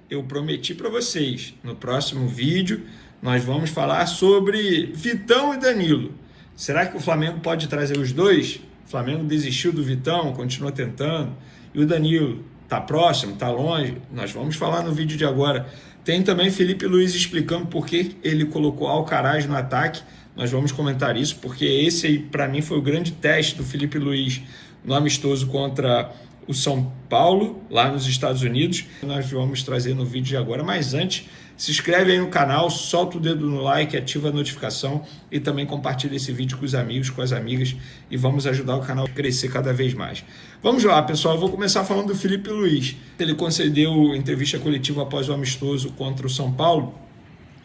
eu prometi para vocês, no próximo vídeo, nós vamos falar sobre Vitão e Danilo. Será que o Flamengo pode trazer os dois? O Flamengo desistiu do Vitão, continua tentando, e o Danilo está próximo, está longe? Nós vamos falar no vídeo de agora. Tem também Felipe Luiz explicando por que ele colocou Alcaraz no ataque. Nós vamos comentar isso, porque esse aí, para mim, foi o grande teste do Felipe Luiz no amistoso contra o São Paulo, lá nos Estados Unidos. Nós vamos trazer no vídeo de agora, mas antes, se inscreve aí no canal, solta o dedo no like, ativa a notificação e também compartilha esse vídeo com os amigos, com as amigas, e vamos ajudar o canal a crescer cada vez mais. Vamos lá, pessoal, eu vou começar falando do Felipe Luiz. Ele concedeu entrevista coletiva após o amistoso contra o São Paulo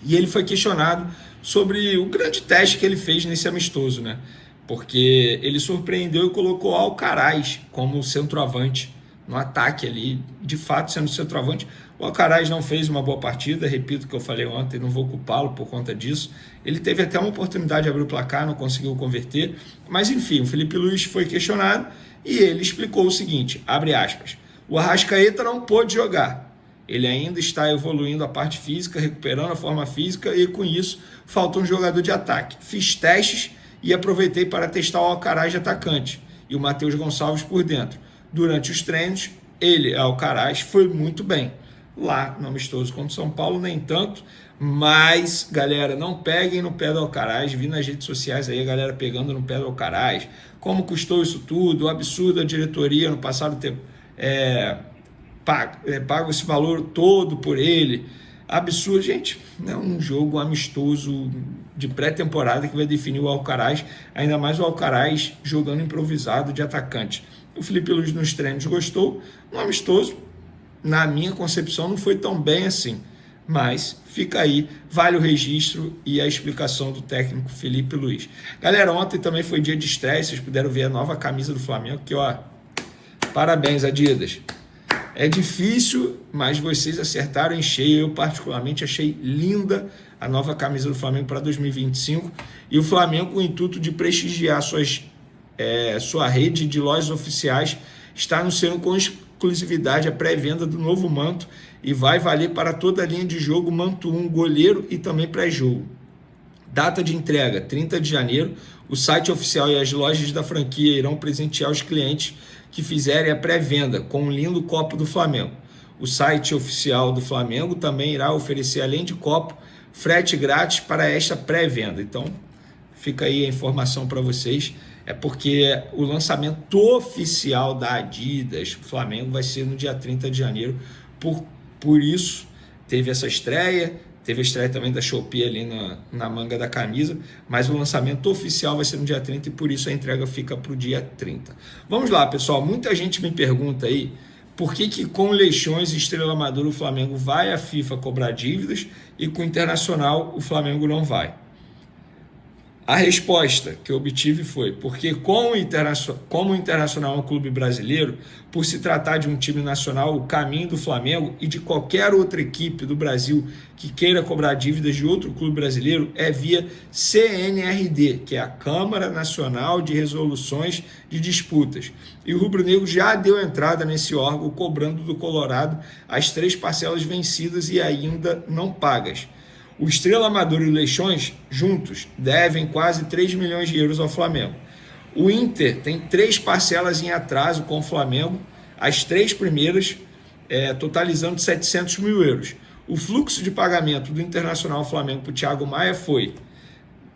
e ele foi questionado sobre o grande teste que ele fez nesse amistoso, né? Porque ele surpreendeu e colocou Alcaraz como centroavante no ataque ali, de fato sendo centroavante. O Alcaraz não fez uma boa partida, repito o que eu falei ontem, não vou culpá-lo por conta disso. Ele teve até uma oportunidade de abrir o placar, não conseguiu converter, mas enfim, o Felipe Luiz foi questionado e ele explicou o seguinte, abre aspas, o Arrascaeta não pôde jogar, ele ainda está evoluindo a parte física, recuperando a forma física e com isso falta um jogador de ataque. Fiz testes e aproveitei para testar o Alcaraz de atacante e o Matheus Gonçalves por dentro. Durante os treinos, ele, Alcaraz, foi muito bem. Lá no amistoso contra o São Paulo, nem tanto, mas, galera, não peguem no pé do Alcaraz. Vi nas redes sociais aí a galera pegando no pé do Alcaraz. Como custou isso tudo? O absurdo da diretoria no passado ter pago esse valor todo por ele. Absurdo, gente, é um jogo amistoso de pré-temporada que vai definir o Alcaraz, ainda mais o Alcaraz jogando improvisado de atacante. O Felipe Luiz nos treinos gostou, no amistoso, na minha concepção, não foi tão bem assim, mas fica aí, vale o registro e a explicação do técnico Felipe Luiz. Galera, ontem também foi dia de estreia, vocês puderam ver a nova camisa do Flamengo, que ó, parabéns Adidas. É difícil, mas vocês acertaram em cheio. Eu particularmente achei linda a nova camisa do Flamengo para 2025. E o Flamengo, com o intuito de prestigiar sua rede de lojas oficiais, está anunciando com exclusividade a pré-venda do novo manto e vai valer para toda a linha de jogo, manto 1, goleiro e também pré-jogo. Data de entrega, 30 de janeiro. O site oficial e as lojas da franquia irão presentear os clientes que fizerem a pré-venda com um lindo copo do Flamengo. O site oficial do Flamengo também irá oferecer, além de copo, frete grátis para esta pré-venda. Então, fica aí a informação para vocês. É porque o lançamento oficial da Adidas Flamengo vai ser no dia 30 de janeiro. Por isso, teve essa estreia. Teve a estreia também da Shopee ali na manga da camisa, mas o lançamento oficial vai ser no dia 30 e por isso a entrega fica para o dia 30. Vamos lá, pessoal. Muita gente me pergunta aí por que com Leixões e Estrela Amadora o Flamengo vai à FIFA cobrar dívidas e com o Internacional o Flamengo não vai. A resposta que eu obtive foi porque como o Internacional é um clube brasileiro, por se tratar de um time nacional, o caminho do Flamengo e de qualquer outra equipe do Brasil que queira cobrar dívidas de outro clube brasileiro é via CNRD, que é a Câmara Nacional de Resoluções de Disputas. E o Rubro Negro já deu entrada nesse órgão, cobrando do Colorado as 3 parcelas vencidas e ainda não pagas. O Estrela Amadora e o Leixões, juntos, devem quase 3 milhões de euros ao Flamengo. O Inter tem 3 parcelas em atraso com o Flamengo, as 3 primeiras totalizando 700 mil euros. O fluxo de pagamento do Internacional ao Flamengo para o Thiago Maia foi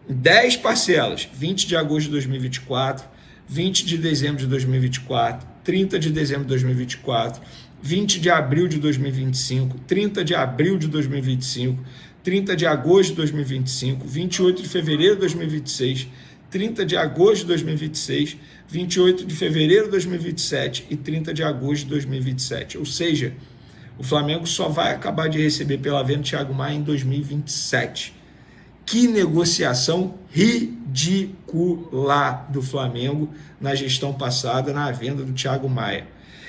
10 parcelas, 20 de agosto de 2024, 20 de dezembro de 2024, 30 de dezembro de 2024, 20 de abril de 2025, 30 de abril de 2025, 30 de agosto de 2025, 28 de fevereiro de 2026, 30 de agosto de 2026, 28 de fevereiro de 2027 e 30 de agosto de 2027. Ou seja, o Flamengo só vai acabar de receber pela venda do Thiago Maia em 2027. Que negociação ridícula do Flamengo na gestão passada, na venda do Thiago Maia.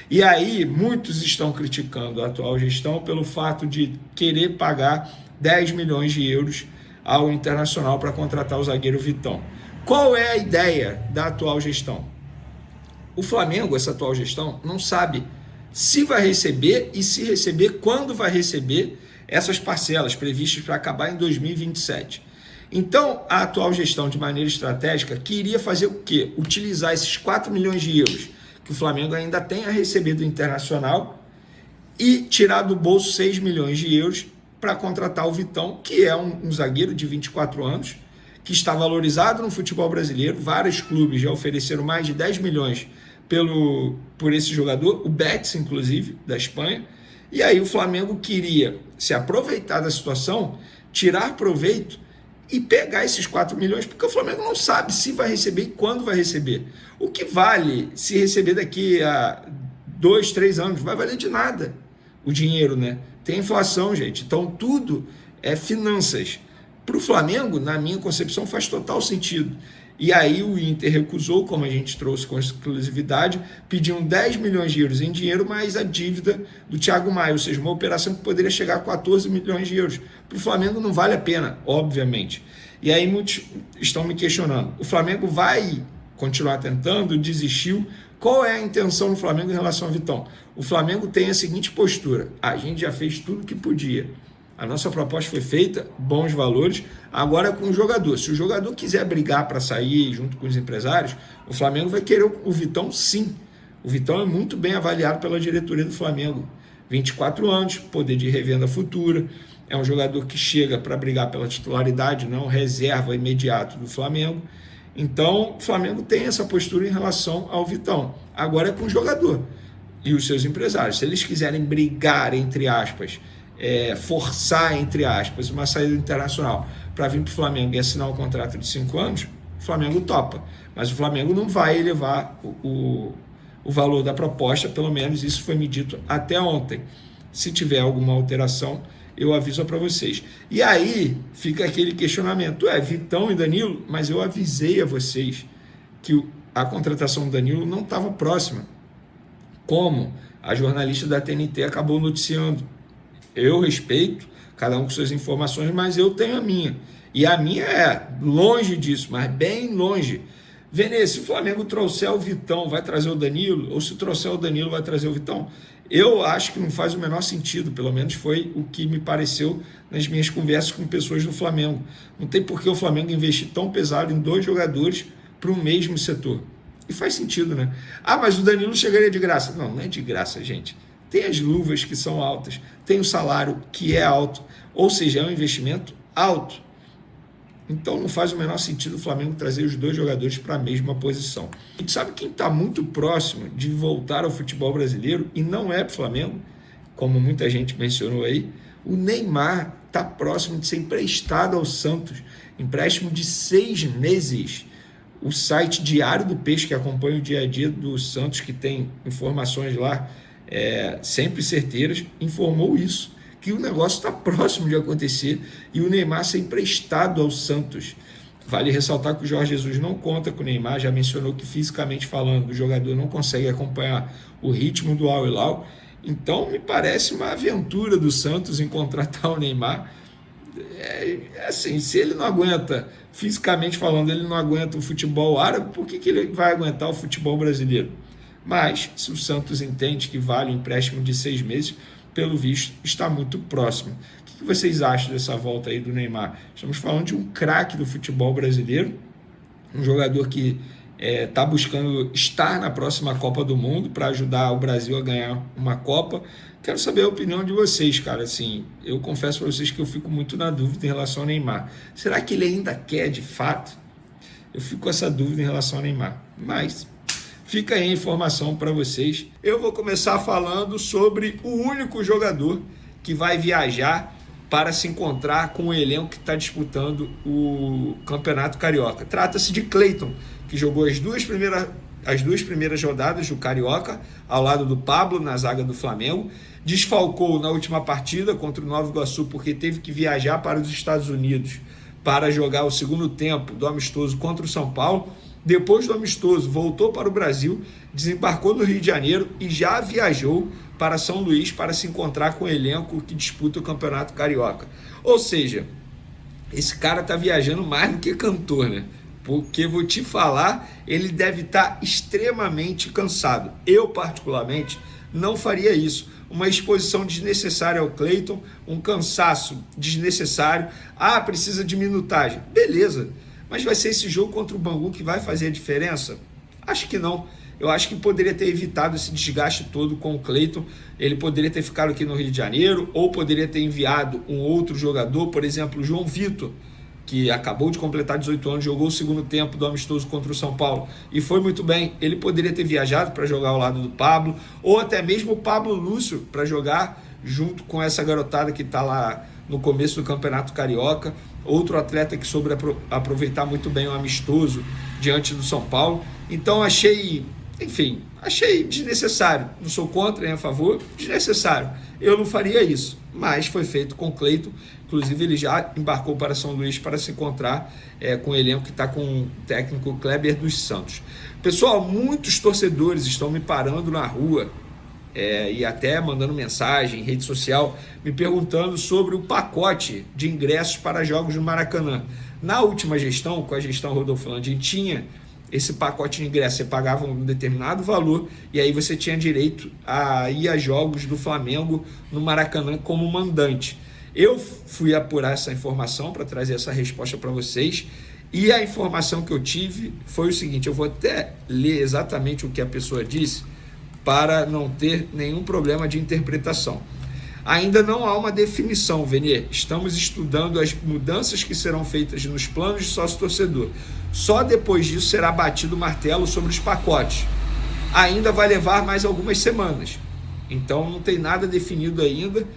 E aí, muitos estão criticando a atual gestão pelo fato de querer pagar 10 milhões de euros ao Internacional para contratar o zagueiro Vitão. Qual é a ideia da atual gestão? O Flamengo, essa atual gestão, não sabe se vai receber e, se receber, quando vai receber essas parcelas previstas para acabar em 2027. Então, a atual gestão, de maneira estratégica, queria fazer o quê? Utilizar esses 4 milhões de euros que o Flamengo ainda tem a receber do Internacional e tirar do bolso 6 milhões de euros para contratar o Vitão, que é um zagueiro de 24 anos, que está valorizado no futebol brasileiro. Vários clubes já ofereceram mais de 10 milhões por esse jogador, o Betis, inclusive, da Espanha. E aí o Flamengo queria se aproveitar da situação, tirar proveito e pegar esses 4 milhões, porque o Flamengo não sabe se vai receber e quando vai receber. O que vale se receber daqui a 2, 3 anos? Vai valer de nada o dinheiro, né? Tem inflação, gente. Então tudo é finanças. Para o Flamengo, na minha concepção, faz total sentido. E aí o Inter recusou, como a gente trouxe com exclusividade, pediam 10 milhões de euros em dinheiro, mais a dívida do Thiago Maia, ou seja, uma operação que poderia chegar a 14 milhões de euros. Para o Flamengo não vale a pena, obviamente. E aí muitos estão me questionando, o Flamengo vai continuar tentando, desistiu? Qual é a intenção do Flamengo em relação ao Vitão? O Flamengo tem a seguinte postura: a gente já fez tudo que podia. A nossa proposta foi feita, bons valores, agora com o jogador. Se o jogador quiser brigar para sair junto com os empresários, o Flamengo vai querer o Vitão, sim. O Vitão é muito bem avaliado pela diretoria do Flamengo. 24 anos, poder de revenda futura, é um jogador que chega para brigar pela titularidade, não reserva imediato do Flamengo. Então, o Flamengo tem essa postura em relação ao Vitão. Agora é com o jogador e os seus empresários. Se eles quiserem brigar, entre aspas, forçar, entre aspas, uma saída internacional para vir para o Flamengo e assinar um contrato de 5 anos, o Flamengo topa. Mas o Flamengo não vai elevar o valor da proposta, pelo menos isso foi me dito até ontem. Se tiver alguma alteração, eu aviso para vocês. E aí fica aquele questionamento: Vitão e Danilo, mas eu avisei a vocês que a contratação do Danilo não estava próxima, como a jornalista da TNT acabou noticiando. Eu respeito, cada um com suas informações, mas eu tenho a minha. E a minha é longe disso, mas bem longe. Venê, se o Flamengo trouxer o Vitão, vai trazer o Danilo? Ou se trouxer o Danilo, vai trazer o Vitão? Eu acho que não faz o menor sentido, pelo menos foi o que me pareceu nas minhas conversas com pessoas do Flamengo. Não tem por que o Flamengo investir tão pesado em 2 jogadores para o mesmo setor. E faz sentido, né? Mas o Danilo chegaria de graça. Não, não é de graça, gente. Tem as luvas que são altas, tem o salário que é alto, ou seja, é um investimento alto. Então não faz o menor sentido o Flamengo trazer os 2 jogadores para a mesma posição. E sabe quem está muito próximo de voltar ao futebol brasileiro e não é para o Flamengo, como muita gente mencionou aí? O Neymar está próximo de ser emprestado ao Santos, empréstimo de 6 meses. O site Diário do Peixe, que acompanha o dia a dia do Santos, que tem informações lá sempre certeiras, informou isso, que o negócio está próximo de acontecer e o Neymar ser emprestado ao Santos. Vale ressaltar que o Jorge Jesus não conta com o Neymar, já mencionou que fisicamente falando o jogador não consegue acompanhar o ritmo do Al Hilal. Então me parece uma aventura do Santos em contratar o Neymar. Assim, se ele não aguenta, fisicamente falando, ele não aguenta o futebol árabe, por que ele vai aguentar o futebol brasileiro? Mas, se o Santos entende que vale um empréstimo de 6 meses, pelo visto, está muito próximo. O que vocês acham dessa volta aí do Neymar? Estamos falando de um craque do futebol brasileiro, um jogador que está buscando estar na próxima Copa do Mundo para ajudar o Brasil a ganhar uma Copa. Quero saber a opinião de vocês, cara. Assim, eu confesso para vocês que eu fico muito na dúvida em relação ao Neymar. Será que ele ainda quer de fato? Eu fico com essa dúvida em relação ao Neymar. Mas fica aí a informação para vocês. Eu vou começar falando sobre o único jogador que vai viajar para se encontrar com o elenco que está disputando o Campeonato Carioca. Trata-se de Cleiton, que jogou as duas primeiras rodadas do Carioca, ao lado do Pablo, na zaga do Flamengo. Desfalcou na última partida contra o Nova Iguaçu, porque teve que viajar para os Estados Unidos para jogar o segundo tempo do amistoso contra o São Paulo. Depois do amistoso, voltou para o Brasil, desembarcou no Rio de Janeiro e já viajou para São Luís para se encontrar com o elenco que disputa o Campeonato Carioca. Ou seja, esse cara está viajando mais do que cantor, né? Porque, vou te falar, ele deve estar extremamente cansado. Eu, particularmente, não faria isso. Uma exposição desnecessária ao Cleiton, um cansaço desnecessário. Ah, precisa de minutagem. Beleza, mas vai ser esse jogo contra o Bangu que vai fazer a diferença? Acho que não. Eu acho que poderia ter evitado esse desgaste todo com o Cleiton. Ele poderia ter ficado aqui no Rio de Janeiro, ou poderia ter enviado um outro jogador, por exemplo, o João Vitor, que acabou de completar 18 anos, jogou o segundo tempo do amistoso contra o São Paulo e foi muito bem. Ele poderia ter viajado para jogar ao lado do Pablo, ou até mesmo o Pablo Lúcio para jogar junto com essa garotada que está lá no começo do Campeonato Carioca. Outro atleta que soube aproveitar muito bem o amistoso diante do São Paulo. Então achei desnecessário. Não sou contra nem a favor, desnecessário. Eu não faria isso, mas foi feito com o Cleiton. Inclusive, ele já embarcou para São Luís para se encontrar com o elenco que está com o técnico Kleber dos Santos. Pessoal, muitos torcedores estão me parando na rua e até mandando mensagem em rede social, me perguntando sobre o pacote de ingressos para jogos no Maracanã. Na última gestão, com a gestão Rodolfo Landim, tinha esse pacote de ingressos. Você pagava um determinado valor e aí você tinha direito a ir a jogos do Flamengo no Maracanã como mandante. Eu fui apurar essa informação para trazer essa resposta para vocês, e a informação que eu tive foi o seguinte: eu vou até ler exatamente o que a pessoa disse para não ter nenhum problema de interpretação. Ainda não há uma definição, Venier. Estamos estudando as mudanças que serão feitas nos planos de sócio-torcedor. Só depois disso será batido o martelo sobre os pacotes. Ainda vai levar mais algumas semanas. Então não tem nada definido ainda.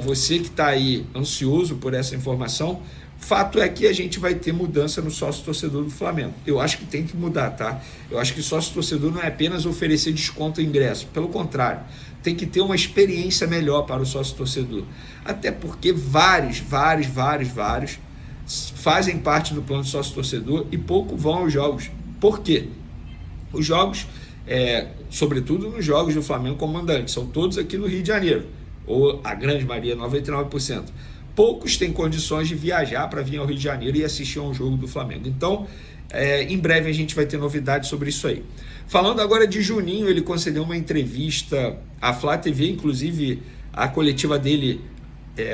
Você que está aí ansioso por essa informação, fato é que a gente vai ter mudança no sócio-torcedor do Flamengo. Eu acho que tem que mudar, tá? Eu acho que sócio-torcedor não é apenas oferecer desconto em ingresso. Pelo contrário, tem que ter uma experiência melhor para o sócio-torcedor. Até porque vários fazem parte do plano de sócio-torcedor e pouco vão aos jogos. Por quê? Os jogos, sobretudo nos jogos do Flamengo como mandante, são todos aqui no Rio de Janeiro, ou a grande maioria, 99%. Poucos têm condições de viajar para vir ao Rio de Janeiro e assistir a um jogo do Flamengo. Então, em breve a gente vai ter novidades sobre isso aí. Falando agora de Juninho, ele concedeu uma entrevista à Flá TV, inclusive a coletiva dele,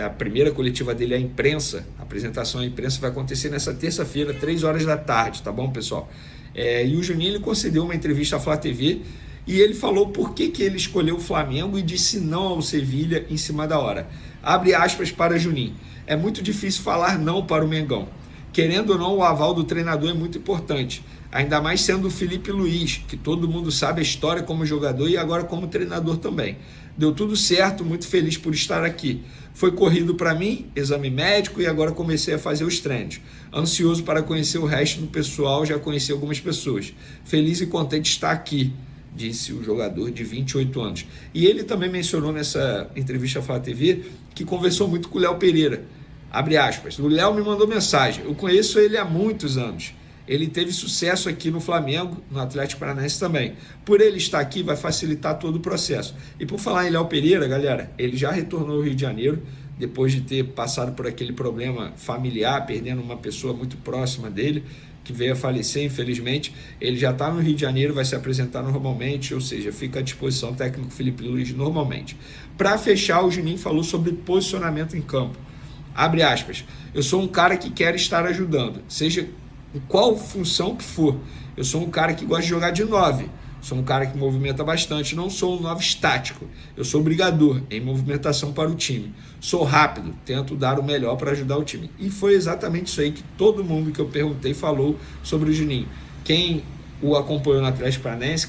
a primeira coletiva dele à imprensa, a apresentação à imprensa vai acontecer nessa terça-feira, 3 horas da tarde, tá bom, pessoal? E o Juninho, ele concedeu uma entrevista à Flá TV e ele falou por que ele escolheu o Flamengo e disse não ao Sevilha em cima da hora. Abre aspas para Juninho: é muito difícil falar não para o Mengão. Querendo ou não, o aval do treinador é muito importante, ainda mais sendo o Felipe Luiz, que todo mundo sabe a história como jogador e agora como treinador também. Deu tudo certo, muito feliz por estar aqui. Foi corrido para mim, exame médico, e agora comecei a fazer os treinos. Ansioso para conhecer o resto do pessoal, já conheci algumas pessoas. Feliz e contente de estar aqui, disse o jogador de 28 anos. E ele também mencionou nessa entrevista à Flá TV que conversou muito com o Léo Pereira. Abre aspas: o Léo me mandou mensagem, eu conheço ele há muitos anos. Ele teve sucesso aqui no Flamengo, no Atlético Paranaense também. Por ele estar aqui, vai facilitar todo o processo. E por falar em Léo Pereira, galera, ele já retornou ao Rio de Janeiro, depois de ter passado por aquele problema familiar, perdendo uma pessoa muito próxima dele, que veio a falecer, infelizmente. Ele já está no Rio de Janeiro, vai se apresentar normalmente, ou seja, fica à disposição o técnico Felipe Luiz normalmente. Para fechar, o Juninho falou sobre posicionamento em campo. Abre aspas: eu sou um cara que quer estar ajudando, seja em qual função que for. Eu sou um cara que gosta de jogar de 9, sou um cara que movimenta bastante, não sou um 9 estático, eu sou brigador em movimentação para o time, sou rápido, tento dar o melhor para ajudar o time. E foi exatamente isso aí que todo mundo que eu perguntei falou sobre o Juninho. Quem o acompanhou no Atlético Paranaense,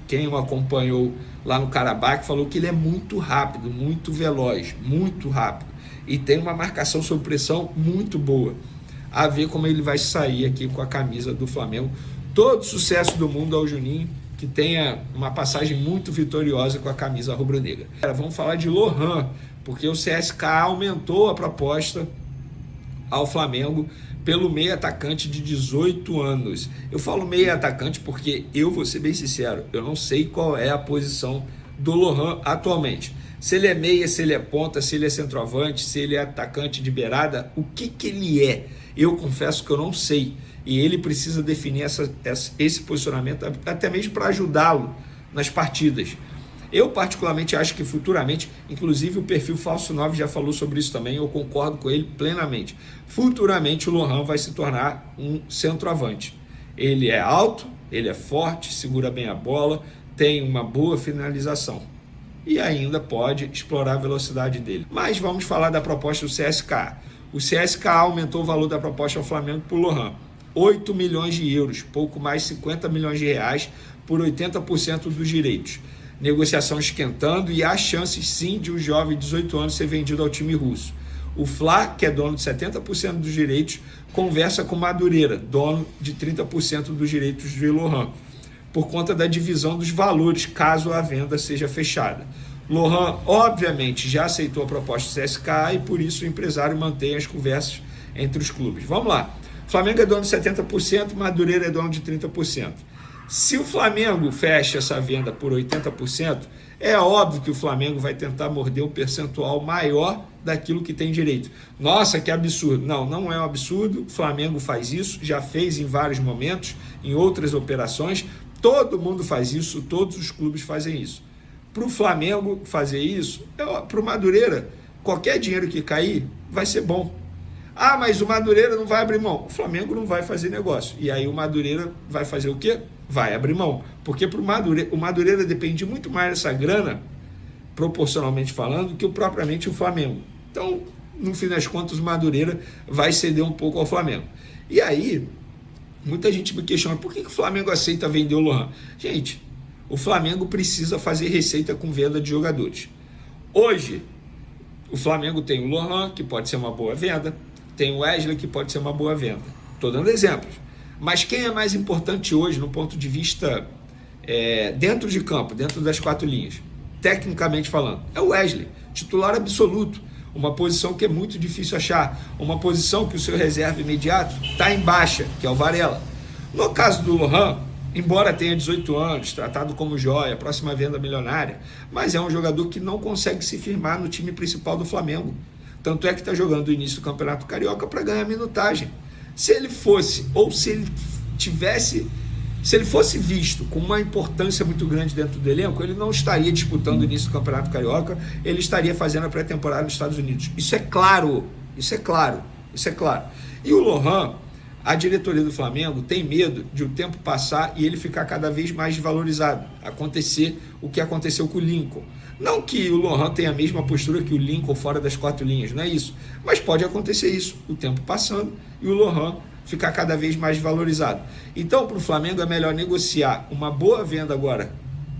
quem o acompanhou lá no Karabakh, falou que ele é muito rápido, muito veloz, muito rápido, e tem uma marcação sob pressão muito boa. A ver como ele vai sair aqui com a camisa do Flamengo. Todo sucesso do mundo ao Juninho, que tenha uma passagem muito vitoriosa com a camisa rubro-negra. Vamos falar de Lohan, porque o CSKA aumentou a proposta ao Flamengo pelo meio atacante de 18 anos. Eu falo meio atacante porque eu vou ser bem sincero, eu não sei qual é a posição do Lohan atualmente. Se ele é meia, se ele é ponta, se ele é centroavante, se ele é atacante de beirada, o que ele é? Eu confesso que eu não sei. E ele precisa definir esse posicionamento, até mesmo para ajudá-lo nas partidas. Eu particularmente acho que futuramente, inclusive o perfil Falso 9 já falou sobre isso também, eu concordo com ele plenamente. Futuramente o Lohan vai se tornar um centroavante. Ele é alto, ele é forte, segura bem a bola, tem uma boa finalização e ainda pode explorar a velocidade dele. Mas vamos falar da proposta do CSKA. O CSKA aumentou o valor da proposta ao Flamengo por Lohan. 8 milhões de euros, pouco mais 50 milhões de reais por 80% dos direitos. Negociação esquentando e há chances sim de um jovem de 18 anos ser vendido ao time russo. O Fla, que é dono de 70% dos direitos, conversa com Madureira, dono de 30% dos direitos de Lohan, por conta da divisão dos valores, caso a venda seja fechada. Lohan, obviamente, já aceitou a proposta do CSKA e por isso o empresário mantém as conversas entre os clubes. Vamos lá. O Flamengo é dono de 70%, Madureira é dono de 30%. Se o Flamengo fecha essa venda por 80%, é óbvio que o Flamengo vai tentar morder um percentual maior daquilo que tem direito. Nossa, que absurdo. Não, não é um absurdo. O Flamengo faz isso, já fez em vários momentos, em outras operações. Todo mundo faz isso, todos os clubes fazem isso. Para o Flamengo fazer isso, para o Madureira, qualquer dinheiro que cair vai ser bom. Ah, mas o Madureira não vai abrir mão. O Flamengo não vai fazer negócio. E aí o Madureira vai fazer o quê? Vai abrir mão. Porque pro Madureira, o Madureira depende muito mais dessa grana, proporcionalmente falando, que propriamente o Flamengo. Então, no fim das contas, o Madureira vai ceder um pouco ao Flamengo. E aí, muita gente me questiona, por que o Flamengo aceita vender o Lohan? Gente, o Flamengo precisa fazer receita com venda de jogadores. Hoje, o Flamengo tem o Lohan, que pode ser uma boa venda, tem o Wesley, que pode ser uma boa venda. Estou dando exemplos. Mas quem é mais importante hoje, no ponto de vista dentro de campo, dentro das quatro linhas, tecnicamente falando, é o Wesley, titular absoluto. Uma posição que é muito difícil achar. Uma posição que o seu reserva imediato está em baixa, que é o Varela. No caso do Lohan, embora tenha 18 anos, tratado como joia, próxima venda milionária, mas é um jogador que não consegue se firmar no time principal do Flamengo. Tanto é que está jogando o início do Campeonato Carioca para ganhar minutagem. Se ele fosse, ou se ele tivesse, se ele fosse visto com uma importância muito grande dentro do elenco, ele não estaria disputando o início do Campeonato Carioca, ele estaria fazendo a pré-temporada nos Estados Unidos. Isso é claro, isso é claro, isso é claro. E o Lohan, a diretoria do Flamengo tem medo de o tempo passar e ele ficar cada vez mais desvalorizado, acontecer o que aconteceu com o Lincoln. Não que o Lohan tenha a mesma postura que o Lincoln fora das quatro linhas, não é isso. Mas pode acontecer isso, o tempo passando e o Lohan ficar cada vez mais valorizado. Então, para o Flamengo é melhor negociar uma boa venda agora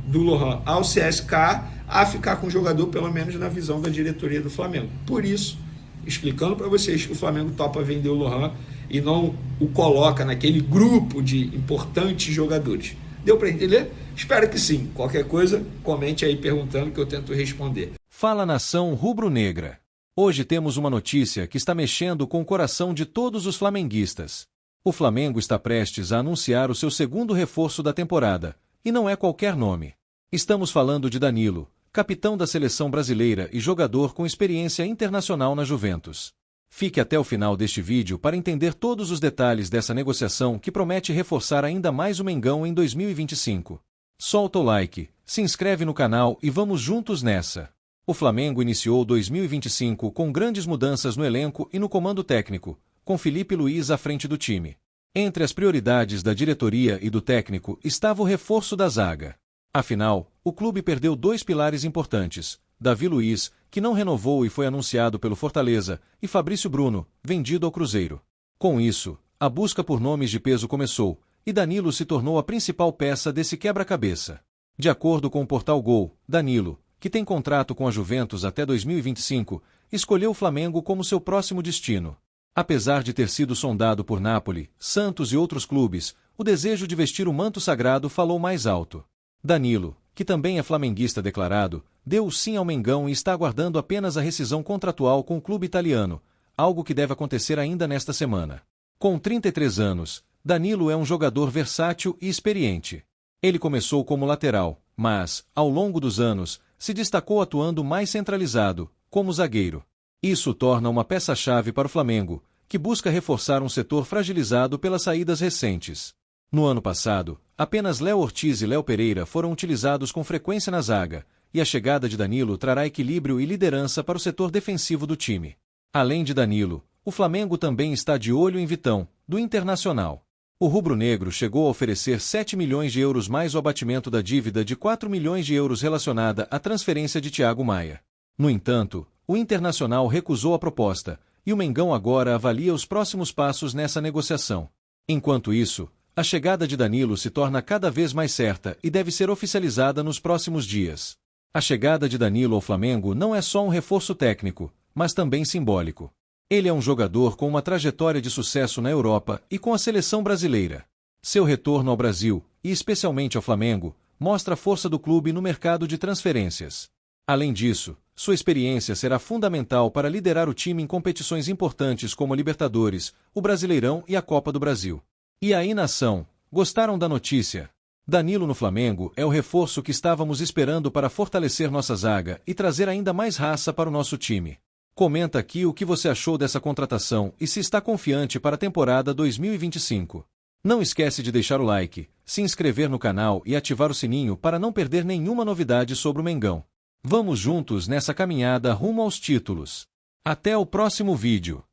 do Lohan ao CSKA a ficar com o jogador, pelo menos na visão da diretoria do Flamengo. Por isso, explicando para vocês que o Flamengo topa vender o Lohan e não o coloca naquele grupo de importantes jogadores. Deu para entender? Espero que sim. Qualquer coisa, comente aí perguntando que eu tento responder. Fala, nação rubro-negra. Hoje temos uma notícia que está mexendo com o coração de todos os flamenguistas. O Flamengo está prestes a anunciar o seu segundo reforço da temporada, e não é qualquer nome. Estamos falando de Danilo, capitão da seleção brasileira e jogador com experiência internacional na Juventus. Fique até o final deste vídeo para entender todos os detalhes dessa negociação que promete reforçar ainda mais o Mengão em 2025. Solta o like, se inscreve no canal e vamos juntos nessa. O Flamengo iniciou 2025 com grandes mudanças no elenco e no comando técnico, com Felipe Luiz à frente do time. Entre as prioridades da diretoria e do técnico estava o reforço da zaga. Afinal, o clube perdeu dois pilares importantes, Davi Luiz, que não renovou e foi anunciado pelo Fortaleza, e Fabrício Bruno, vendido ao Cruzeiro. Com isso, a busca por nomes de peso começou, e Danilo se tornou a principal peça desse quebra-cabeça. De acordo com o portal Gol, Danilo, que tem contrato com a Juventus até 2025, escolheu o Flamengo como seu próximo destino. Apesar de ter sido sondado por Napoli, Santos e outros clubes, o desejo de vestir o manto sagrado falou mais alto. Danilo, que também é flamenguista declarado, deu o sim ao Mengão e está aguardando apenas a rescisão contratual com o clube italiano, algo que deve acontecer ainda nesta semana. Com 33 anos, Danilo é um jogador versátil e experiente. Ele começou como lateral, mas, ao longo dos anos, se destacou atuando mais centralizado, como zagueiro. Isso torna uma peça-chave para o Flamengo, que busca reforçar um setor fragilizado pelas saídas recentes. No ano passado, apenas Léo Ortiz e Léo Pereira foram utilizados com frequência na zaga, e a chegada de Danilo trará equilíbrio e liderança para o setor defensivo do time. Além de Danilo, o Flamengo também está de olho em Vitão, do Internacional. O rubro-negro chegou a oferecer 7 milhões de euros mais o abatimento da dívida de 4 milhões de euros relacionada à transferência de Thiago Maia. No entanto, o Internacional recusou a proposta, e o Mengão agora avalia os próximos passos nessa negociação. Enquanto isso, a chegada de Danilo se torna cada vez mais certa e deve ser oficializada nos próximos dias. A chegada de Danilo ao Flamengo não é só um reforço técnico, mas também simbólico. Ele é um jogador com uma trajetória de sucesso na Europa e com a seleção brasileira. Seu retorno ao Brasil, e especialmente ao Flamengo, mostra a força do clube no mercado de transferências. Além disso, sua experiência será fundamental para liderar o time em competições importantes como a Libertadores, o Brasileirão e a Copa do Brasil. E aí, nação, gostaram da notícia? Danilo no Flamengo é o reforço que estávamos esperando para fortalecer nossa zaga e trazer ainda mais raça para o nosso time. Comenta aqui o que você achou dessa contratação e se está confiante para a temporada 2025. Não esquece de deixar o like, se inscrever no canal e ativar o sininho para não perder nenhuma novidade sobre o Mengão. Vamos juntos nessa caminhada rumo aos títulos. Até o próximo vídeo.